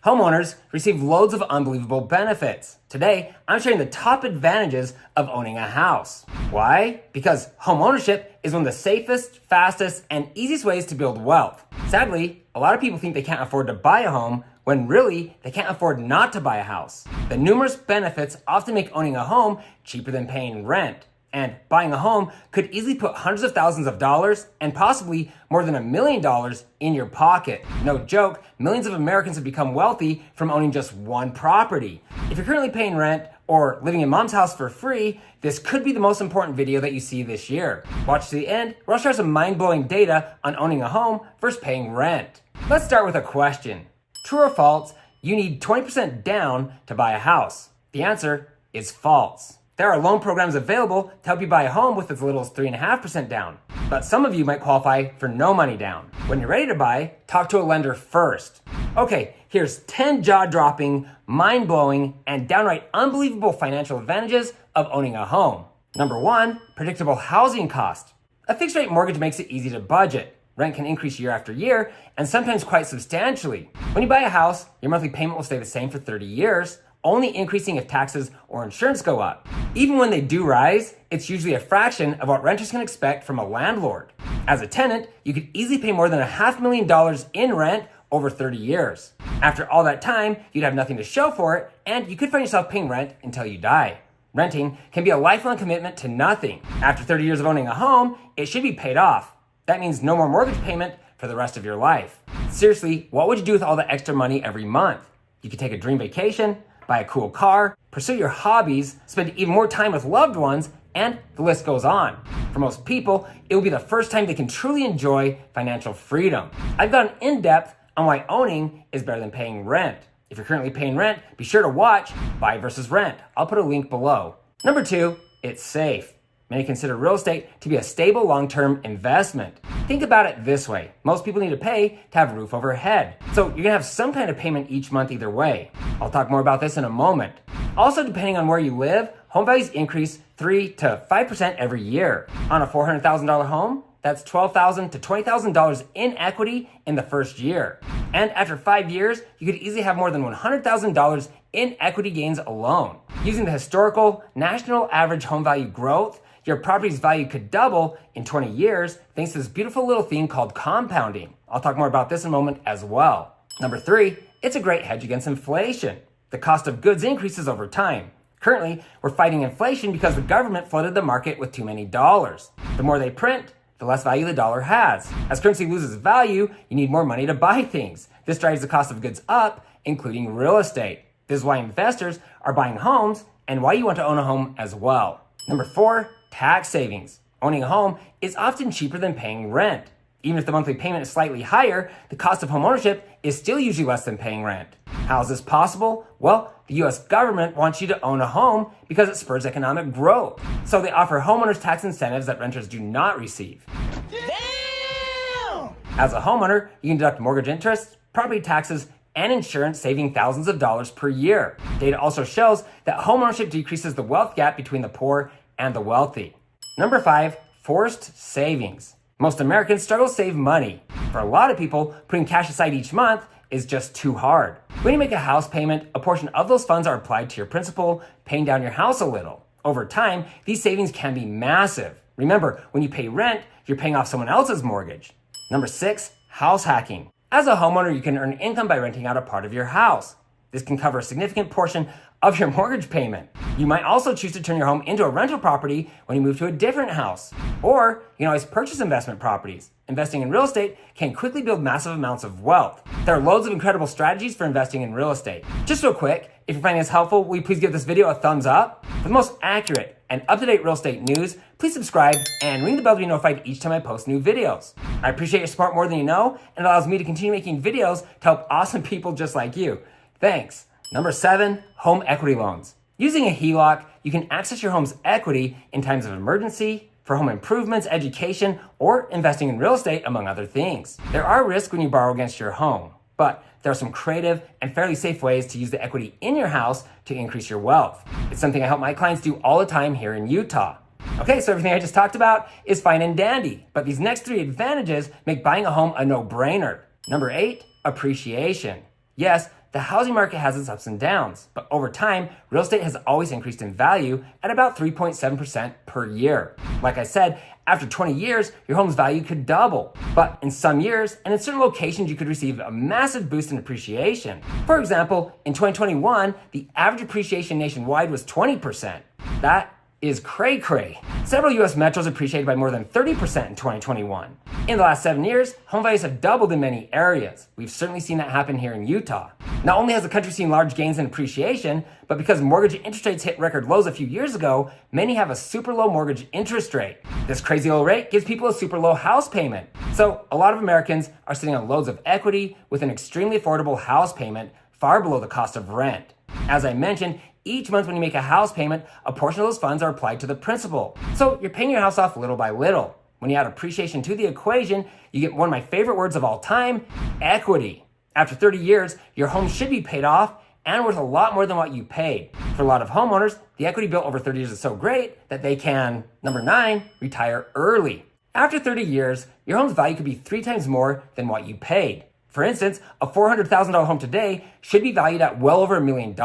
Homeowners receive loads of unbelievable benefits. Today, I'm sharing the top advantages of owning a house. Why? Because homeownership is one of the safest, fastest, and easiest ways to build wealth. Sadly, a lot of people think they can't afford to buy a home when really they can't afford not to buy a house. The numerous benefits often make owning a home cheaper than paying rent. And buying a home could easily put hundreds of thousands of dollars and possibly more than $1 million in your pocket. No joke, millions of Americans have become wealthy from owning just one property. If you're currently paying rent or living in mom's house for free, this could be the most important video that you see this year. Watch to the end, where I'll share some mind-blowing data on owning a home versus paying rent. Let's start with a question. True or false, you need 20% down to buy a house? The answer is false. There are loan programs available to help you buy a home with as little as 3.5% down. But some of you might qualify for no money down. When you're ready to buy, talk to a lender first. Okay, here's 10 jaw-dropping, mind-blowing, and downright unbelievable financial advantages of owning a home. Number 1, predictable housing cost. A fixed-rate mortgage makes it easy to budget. Rent can increase year after year, and sometimes quite substantially. When you buy a house, your monthly payment will stay the same for 30 years, only increasing if taxes or insurance go up. Even when they do rise, it's usually a fraction of what renters can expect from a landlord. As a tenant, you could easily pay more than $500,000 in rent over 30 years. After all that time, you'd have nothing to show for it, and you could find yourself paying rent until you die. Renting can be a lifelong commitment to nothing. After 30 years of owning a home, it should be paid off. That means no more mortgage payment for the rest of your life. Seriously, what would you do with all the extra money every month? You could take a dream vacation, buy a cool car, pursue your hobbies, spend even more time with loved ones, and the list goes on. For most people, it will be the first time they can truly enjoy financial freedom. I've gone in-depth on why owning is better than paying rent. If you're currently paying rent, be sure to watch Buy versus Rent. I'll put a link below. Number 2, it's safe. Many consider real estate to be a stable long-term investment. Think about it this way. Most people need to pay to have a roof over their head. So you're gonna have some kind of payment each month either way. I'll talk more about this in a moment. Also, depending on where you live, home values increase 3 to 5% every year. On a $400,000 home, that's $12,000 to $20,000 in equity in the first year. And after 5 years, you could easily have more than $100,000 in equity gains alone. Using the historical national average home value growth, your property's value could double in 20 years thanks to this beautiful little thing called compounding. I'll talk more about this in a moment as well. Number 3, it's a great hedge against inflation. The cost of goods increases over time. Currently, we're fighting inflation because the government flooded the market with too many dollars. The more they print, the less value the dollar has. As currency loses value, you need more money to buy things. This drives the cost of goods up, including real estate. This is why investors are buying homes and why you want to own a home as well. Number 4, tax savings. Owning a home is often cheaper than paying rent. Even if the monthly payment is slightly higher, the cost of homeownership is still usually less than paying rent. How is this possible? Well, the US government wants you to own a home because it spurs economic growth. So they offer homeowners tax incentives that renters do not receive. Damn! As a homeowner, you can deduct mortgage interest, property taxes, and insurance, saving thousands of dollars per year. Data also shows that homeownership decreases the wealth gap between the poor and the wealthy. Number 5, forced savings. Most Americans struggle to save money. For a lot of people, putting cash aside each month is just too hard. When you make a house payment, a portion of those funds are applied to your principal, paying down your house a little. Over time, these savings can be massive. Remember, when you pay rent, you're paying off someone else's mortgage. Number 6, house hacking. As a homeowner, you can earn income by renting out a part of your house. This can cover a significant portion of your mortgage payment. You might also choose to turn your home into a rental property when you move to a different house. Or you can always purchase investment properties. Investing in real estate can quickly build massive amounts of wealth. There are loads of incredible strategies for investing in real estate. Just real quick, if you're finding this helpful, will you please give this video a thumbs up? For the most accurate and up-to-date real estate news, please subscribe and ring the bell to be notified each time I post new videos. I appreciate your support more than you know, and it allows me to continue making videos to help awesome people just like you. Thanks. Number 7, home equity loans. Using a HELOC, you can access your home's equity in times of emergency, for home improvements, education, or investing in real estate, among other things. There are risks when you borrow against your home, but there are some creative and fairly safe ways to use the equity in your house to increase your wealth. It's something I help my clients do all the time here in Utah. Okay, so everything I just talked about is fine and dandy, but these next 3 advantages make buying a home a no-brainer. Number 8, appreciation. Yes, the housing market has its ups and downs, but over time, real estate has always increased in value at about 3.7% per year. Like I said, after 20 years, your home's value could double. But in some years, and in certain locations, you could receive a massive boost in appreciation. For example, in 2021, the average appreciation nationwide was 20%. That is cray-cray. Several US metros appreciated by more than 30% in 2021. In the last 7 years, home values have doubled in many areas. We've certainly seen that happen here in Utah. Not only has the country seen large gains in appreciation, but because mortgage interest rates hit record lows a few years ago, many have a super low mortgage interest rate. This crazy low rate gives people a super low house payment. So a lot of Americans are sitting on loads of equity with an extremely affordable house payment far below the cost of rent. As I mentioned, each month when you make a house payment, a portion of those funds are applied to the principal. So you're paying your house off little by little. When you add appreciation to the equation, you get one of my favorite words of all time, equity. After 30 years, your home should be paid off and worth a lot more than what you paid. For a lot of homeowners, the equity built over 30 years is so great that they can, number 9, retire early. After 30 years, your home's value could be 3 times more than what you paid. For instance, a $400,000 home today should be valued at well over $1 million.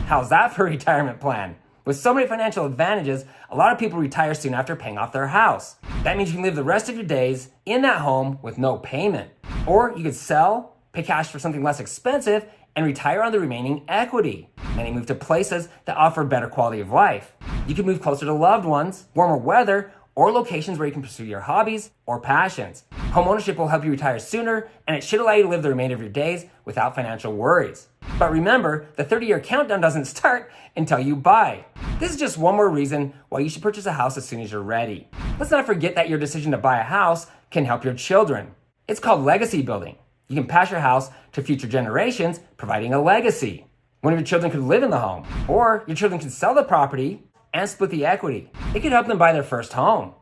How's that for a retirement plan? With so many financial advantages, a lot of people retire soon after paying off their house. That means you can live the rest of your days in that home with no payment. Or you could sell, pay cash for something less expensive, and retire on the remaining equity. Many move to places that offer better quality of life. You can move closer to loved ones, warmer weather, or locations where you can pursue your hobbies or passions. Homeownership will help you retire sooner, and it should allow you to live the remainder of your days without financial worries. But remember, the 30-year countdown doesn't start until you buy. This is just one more reason why you should purchase a house as soon as you're ready. Let's not forget that your decision to buy a house can help your children. It's called legacy building. You can pass your house to future generations, providing a legacy. One of your children could live in the home, or your children can sell the property and split the equity. It could help them buy their first home.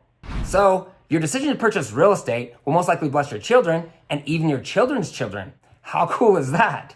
So, your decision to purchase real estate will most likely bless your children and even your children's children. How cool is that?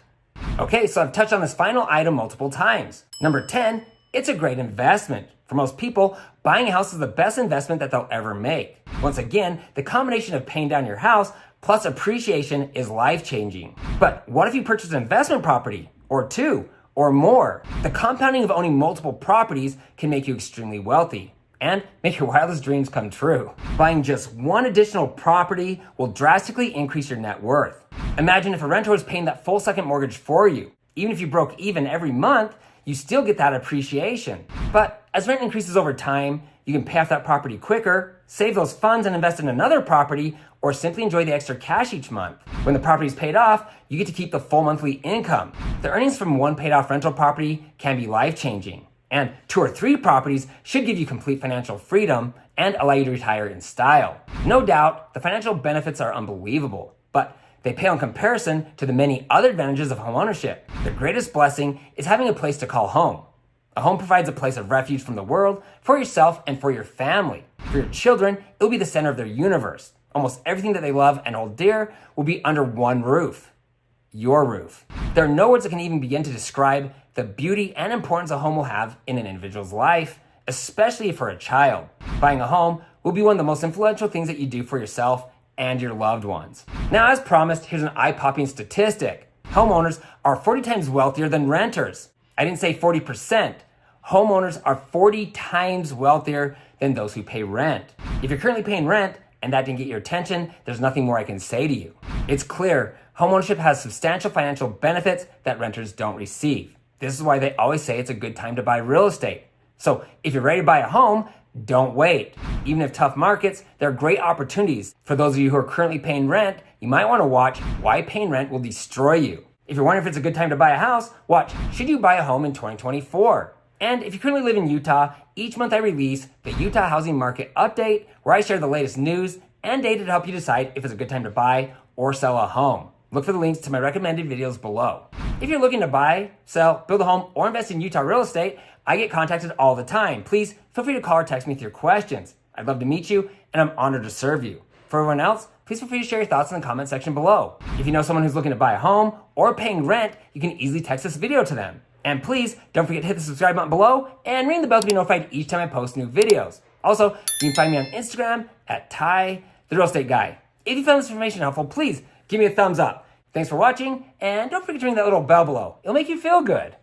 Okay, so I've touched on this final item multiple times. Number 10, it's a great investment. For most people, buying a house is the best investment that they'll ever make. Once again, the combination of paying down your house plus appreciation is life-changing. But what if you purchase an investment property, or 2, or more? The compounding of owning multiple properties can make you extremely wealthy and make your wildest dreams come true. Buying just one additional property will drastically increase your net worth. Imagine if a renter was paying that full second mortgage for you. Even if you broke even every month, you still get that appreciation. But as rent increases over time, you can pay off that property quicker, save those funds and invest in another property, or simply enjoy the extra cash each month. When the property is paid off, you get to keep the full monthly income. The earnings from one paid off rental property can be life-changing. And 2 or 3 properties should give you complete financial freedom and allow you to retire in style. No doubt, the financial benefits are unbelievable, but they pale in comparison to the many other advantages of homeownership. The greatest blessing is having a place to call home. A home provides a place of refuge from the world for yourself and for your family. For your children, it will be the center of their universe. Almost everything that they love and hold dear will be under one roof. Your roof. There are no words that can even begin to describe the beauty and importance a home will have in an individual's life, especially for a child. Buying a home will be one of the most influential things that you do for yourself and your loved ones. Now, as promised, here's an eye-popping statistic. Homeowners are 40 times wealthier than renters. I didn't say 40%. Homeowners are 40 times wealthier than those who pay rent. If you're currently paying rent and that didn't get your attention, there's nothing more I can say to you. It's clear, homeownership has substantial financial benefits that renters don't receive. This is why they always say it's a good time to buy real estate. So if you're ready to buy a home, don't wait. Even if tough markets, there are great opportunities. For those of you who are currently paying rent, you might want to watch Why Paying Rent Will Destroy You. If you're wondering if it's a good time to buy a house, watch Should You Buy a Home in 2024? And if you currently live in Utah, each month I release the Utah Housing Market Update, where I share the latest news and data to help you decide if it's a good time to buy or sell a home. Look for the links to my recommended videos below. If you're looking to buy, sell, build a home, or invest in Utah real estate, I get contacted all the time. Please feel free to call or text me with your questions. I'd love to meet you, and I'm honored to serve you. For everyone else, please feel free to share your thoughts in the comment section below. If you know someone who's looking to buy a home or paying rent, you can easily text this video to them. And please, don't forget to hit the subscribe button below and ring the bell to be notified each time I post new videos. Also, you can find me on Instagram at Ty, the Real Estate Guy. If you found this information helpful, please give me a thumbs up. Thanks for watching, and don't forget to ring that little bell below. It'll make you feel good.